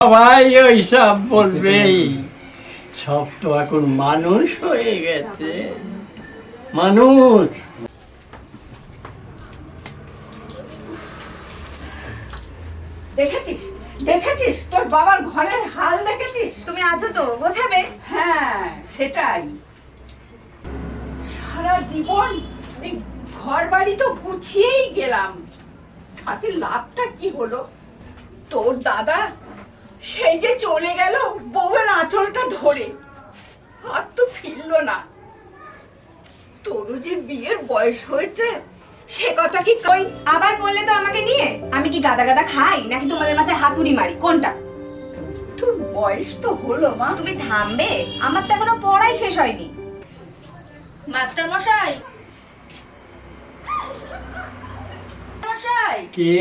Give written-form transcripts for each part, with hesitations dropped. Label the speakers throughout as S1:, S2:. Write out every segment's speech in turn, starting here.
S1: সবাই ওইসব বলবেই, সব তো এখন মানুষ হয়ে গেছে, মানুষ।
S2: দেখেছিস দেখেছিস তোর বাবার ঘরের হাল দেখেছিস?
S3: তুমি আছো তো, গোছাবে?
S2: হ্যাঁ সেটাই, সারা জীবন এই ঘর বাড়ি তো গুছিয়েই গেলাম, তাতে লাভটা কি হলো? তোর দাদা সেই যে চলে গেল বউয়ের আঁচলটা ধরে, হাত তো ফিরলো না। তোরও যে বিয়ের বয়স হয়েছে সে কথা কি
S3: ওই আবার বললে তো আমাকে নিয়ে, আমি কি গাদা গাদা খাই নাকি তোমাদের মাথায় হাতুড়ি মারি, কোনটা?
S2: তোর বয়স তো হলো মা।
S3: তুমি থামবে? আমার তো এখনো পড়াই শেষ হয়নি। মাস্টার মশাই, মশাই,
S1: কে?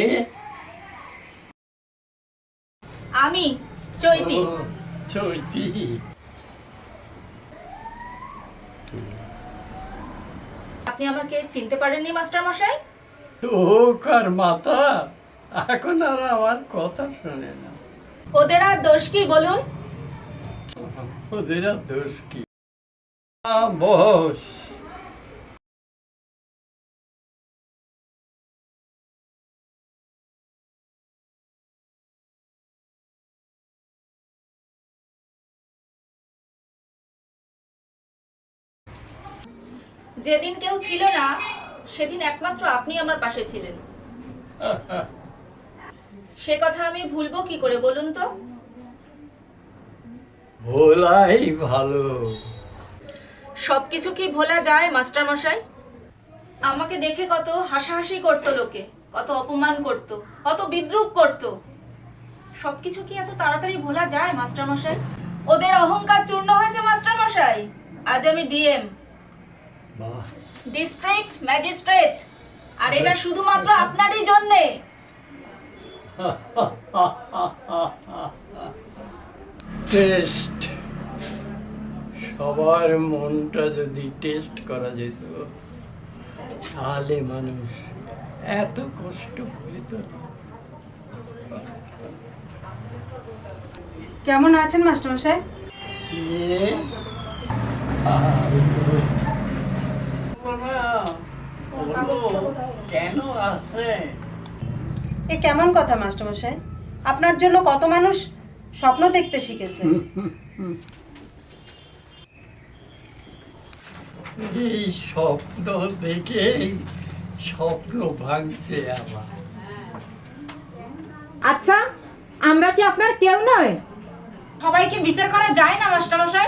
S3: আমি চৈতি।
S1: ও, চৈতি।
S3: আপনি আমাকে চিনতে পারেননি মাস্টার মশাই?
S1: তোকার মাথা এখন আর আমার কথা শোনে না।
S3: ওদের আর দোষ কি বলুন?
S1: ওদের আর দোষ কি? বস।
S3: যেদিন কেউ ছিল না সেদিন একমাত্র আপনি আমার পাশে ছিলেন। সে কথা আমি ভুলবো কি করে বলুন তো?
S1: ভোলাই ভালো।
S3: সবকিছু কি ভোলা যায় মাস্টার মশাই? আমাকে দেখে কত হাসাহাসি করতো লোকে, কত অপমান করতো, কত বিদ্রূপ করতো, সবকিছু কি এত তাড়াতাড়ি ভোলা যায় মাস্টার মশাই? ওদের অহংকার চূর্ণ হয়েছে মাস্টার মশাই। আজ আমি ডিএম,
S1: বাহ,
S3: ডিস্ট্রিক্ট ম্যাজিস্ট্রেট, আর এটা শুধুমাত্র আপনারই জন্যে।
S1: টেস্ট, সবার মনটা যদি টেস্ট করা যেত তাহলে মানুষ এত কষ্ট পেত না।
S4: কেমন আছেন মাস্টারমশাই?
S1: কেন আসে?
S4: এ কেমন কথা মাস্টারমশাই? আপনার জন্য কত মানুষ স্বপ্ন দেখতে শিখেছে।
S1: এই স্বপ্ন দেখে স্বপ্ন ভাঙছে আবার।
S4: আচ্ছা, আমরা কি আপনার কেউ নয়? সবাইকে বিচার করা যায় না মাস্টারমশাই?